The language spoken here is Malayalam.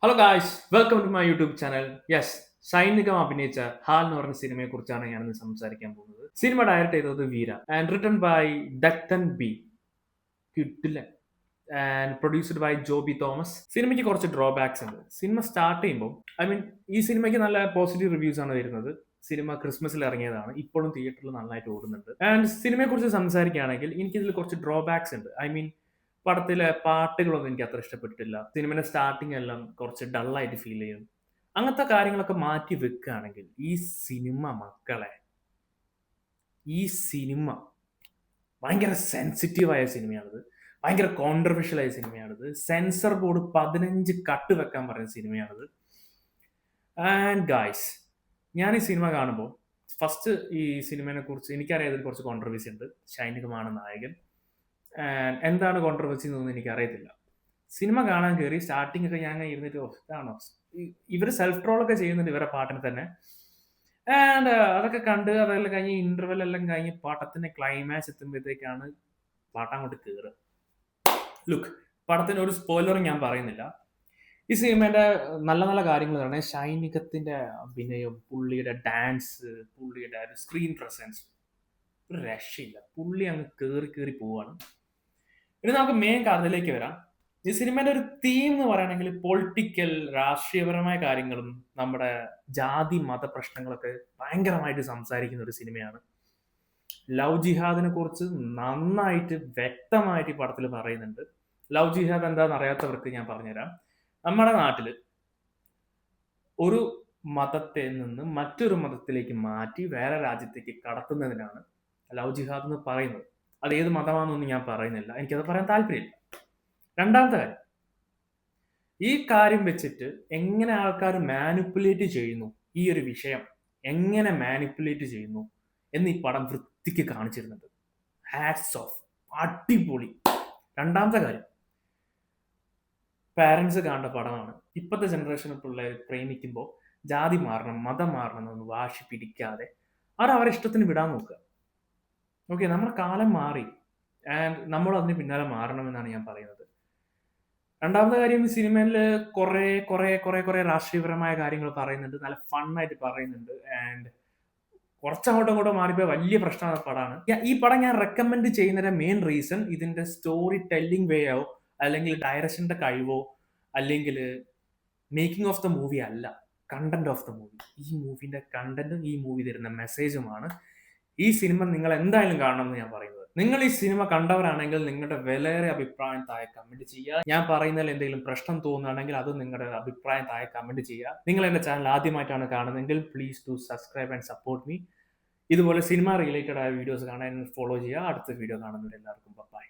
Hello guys welcome to my YouTube channel. Yes, സൈനികം അഭിനയിച്ച ഹാൽ എന്ന് പറഞ്ഞ സിനിമയെ കുറിച്ചാണ് ഞാനിന്ന് സംസാരിക്കാൻ പോകുന്നത്. സിനിമ ഡയറക്ട് ചെയ്തത് വീര ആൻഡ് റിട്ടൺ ബൈ ദത്തൻ ബി കിട്ടില്ല and produced by Joby Thomas. സിനിമയ്ക്ക് കുറച്ച് ഡ്രോബാക്സ് ഉണ്ട്. സിനിമ സ്റ്റാർട്ട് ചെയ്യുമ്പോൾ ഈ സിനിമയ്ക്ക് നല്ല പോസിറ്റീവ് റിവ്യൂസ് ആണ് വരുന്നത്. സിനിമ ക്രിസ്മസിൽ ഇറങ്ങിയതാണ്, ഇപ്പോഴും തിയേറ്ററിൽ നന്നായിട്ട് ഓടുന്നുണ്ട്. ആൻഡ് സിനിമയെ കുറിച്ച് സംസാരിക്കുകയാണെങ്കിൽ എനിക്കിതിൽ കുറച്ച് ഡ്രോബാക്സ് ഉണ്ട്. പടത്തിലെ പാട്ടുകളൊന്നും എനിക്ക് അത്ര ഇഷ്ടപ്പെട്ടിട്ടില്ല. സിനിമയുടെ സ്റ്റാർട്ടിങ് എല്ലാം കുറച്ച് ഡള്ളായിട്ട് ഫീൽ ചെയ്യും. അങ്ങനത്തെ കാര്യങ്ങളൊക്കെ മാറ്റി വെക്കുകയാണെങ്കിൽ ഈ സിനിമ ഭയങ്കര സെൻസിറ്റീവായ സിനിമയാണിത്. ഭയങ്കര കോൺട്രവേഴ്ഷ്യൽ ആയ സിനിമയാണിത്. സെൻസർ ബോർഡ് 15 കട്ട് വെക്കാൻ പറഞ്ഞ സിനിമയാണിത്. ആൻഡ് ഗായ്സ്, ഞാൻ ഈ സിനിമ കാണുമ്പോൾ ഫസ്റ്റ് ഈ സിനിമയെ കുറിച്ച് എനിക്കറിയാം, ഇതിൽ കുറച്ച് കോൺട്രവേഴ്സി ഉണ്ട്. ഷൈനികമാണ് നായകൻ. എന്താണ് കോൺട്രവേഴ്സി എന്നൊന്നും എനിക്കറിയത്തില്ല. സിനിമ കാണാൻ കയറി സ്റ്റാർട്ടിംഗ് ഒക്കെ ഞാൻ ഇരുന്നിട്ട് ഇതാണോ, ഇവർ സെൽഫ് ട്രോളൊക്കെ ചെയ്യുന്നുണ്ട് ഇവരെ പാട്ടിന് തന്നെ. ആൻഡ് അതൊക്കെ കണ്ട് അതെല്ലാം കഴിഞ്ഞ് ഇന്റർവെൽ എല്ലാം കഴിഞ്ഞ് പടത്തിന്റെ ക്ലൈമാക്സ് എത്തുമ്പോഴത്തേക്കാണ് പാട്ട് അങ്ങോട്ട് കയറുക. ലുക്ക്, പടത്തിന് ഒരു സ്പോയിലറും ഞാൻ പറയുന്നില്ല. ഈ സിനിമയുടെ നല്ല നല്ല കാര്യങ്ങൾ പറഞ്ഞാൽ ഷൈനികത്തിന്റെ അഭിനയം, പുള്ളിയുടെ ഡാൻസ്, പുള്ളിയുടെ സ്ക്രീൻ പ്രസൻസ് ഒരു രക്ഷയില്ല. പുള്ളി അങ്ങ് കയറി കയറി പോവാണ്. ഇനി നമുക്ക് മെയിൻ കഥയിലേക്ക് വരാം. ഈ സിനിമയുടെ ഒരു തീം എന്ന് പറയുകയാണെങ്കിൽ പൊളിറ്റിക്കൽ, രാഷ്ട്രീയപരമായ കാര്യങ്ങളും നമ്മുടെ ജാതി മത പ്രശ്നങ്ങളൊക്കെ ഭയങ്കരമായിട്ട് സംസാരിക്കുന്ന ഒരു സിനിമയാണ്. ലവ് ജിഹാദിനെ കുറിച്ച് നന്നായിട്ട് വ്യക്തമായിട്ട് ഈ പടത്തിൽ പറയുന്നുണ്ട്. ലവ് ജിഹാദ് എന്താണെന്ന് അറിയാത്തവർക്ക് ഞാൻ പറഞ്ഞുതരാം. നമ്മുടെ നാട്ടില് ഒരു മതത്തെ നിന്ന് മറ്റൊരു മതത്തിലേക്ക് മാറ്റി വേറെ രാജ്യത്തേക്ക് കടത്തുന്നതിനാണ് ലവ് ജിഹാദ് എന്ന് പറയുന്നത്. അത് ഏത് മതമാണെന്നൊന്നും ഞാൻ പറയുന്നില്ല, എനിക്കത് പറയാൻ താല്പര്യമില്ല. രണ്ടാമത്തെ കാര്യം, ഈ കാര്യം വെച്ചിട്ട് എങ്ങനെ ആൾക്കാർ മാനിപ്പുലേറ്റ് ചെയ്യുന്നു, ഈ ഒരു വിഷയം എങ്ങനെ മാനിപ്പുലേറ്റ് ചെയ്യുന്നു എന്ന് ഈ പടം വൃത്തിക്ക് കാണിച്ചിരുന്നുണ്ട്. ഹാറ്റ്സ് ഓഫ്, അടിപൊളി. രണ്ടാമത്തെ കാര്യം, പാരൻസ് കാണേണ്ട പടമാണ്. ഇപ്പോഴത്തെ ജനറേഷൻ പിള്ളേർ പ്രേമിക്കുമ്പോൾ ജാതി മാറണം, മതം മാറണം എന്നൊന്ന് വാശി പിടിക്കാതെ അവരെ ഇഷ്ടത്തിന് വിടാൻ നോക്കുക. ഓക്കെ, നമ്മുടെ കാലം മാറി ആൻഡ് നമ്മൾ അതിന് പിന്നാലെ മാറണമെന്നാണ് ഞാൻ പറയുന്നത്. രണ്ടാമത്തെ കാര്യം, ഈ സിനിമയിൽ കുറെ കുറെ കുറെ കുറെ രാഷ്ട്രീയപരമായ കാര്യങ്ങൾ പറയുന്നുണ്ട്, നല്ല ഫണ്ണായിട്ട് പറയുന്നുണ്ട്. ആൻഡ് കുറച്ചങ്ങോട്ടും ഇങ്ങോട്ടും മാറിപ്പോയ വലിയ പ്രശ്നമാണ് പടമാണ്. ഈ പടം ഞാൻ റെക്കമെൻഡ് ചെയ്യുന്നതിന്റെ മെയിൻ റീസൺ ഇതിന്റെ സ്റ്റോറി ടെല്ലിംഗ് വേയോ അല്ലെങ്കിൽ ഡയറക്ഷന്റെ കഴിവോ അല്ലെങ്കിൽ മേക്കിംഗ് ഓഫ് ദ മൂവി അല്ല, കണ്ടന്റ് ഓഫ് ദ മൂവി. ഈ മൂവിന്റെ കണ്ടന്റും ഈ മൂവി തരുന്ന മെസ്സേജുമാണ് ഈ സിനിമ നിങ്ങൾ എന്തായാലും കാണണം എന്ന് ഞാൻ പറയുന്നത്. നിങ്ങൾ ഈ സിനിമ കണ്ടവരാണെങ്കിൽ നിങ്ങളുടെ വിലയേറെ അഭിപ്രായം താഴെ കമന്റ് ചെയ്യുക. ഞാൻ പറയുന്നതിൽ എന്തെങ്കിലും പ്രശ്നം തോന്നുകയാണെങ്കിൽ അത് നിങ്ങളുടെ അഭിപ്രായം താഴെ കമന്റ് ചെയ്യുക. നിങ്ങൾ എന്റെ ചാനൽ ആദ്യമായിട്ടാണ് കാണുന്നതെങ്കിൽ please to subscribe and support me. ഇതുപോലെ സിനിമ റിലേറ്റഡ് ആയ വീഡിയോസ് കാണാൻ ഫോളോ ചെയ്യുക. അടുത്ത വീഡിയോ കാണുന്നവരെല്ലാവർക്കും ബൈ.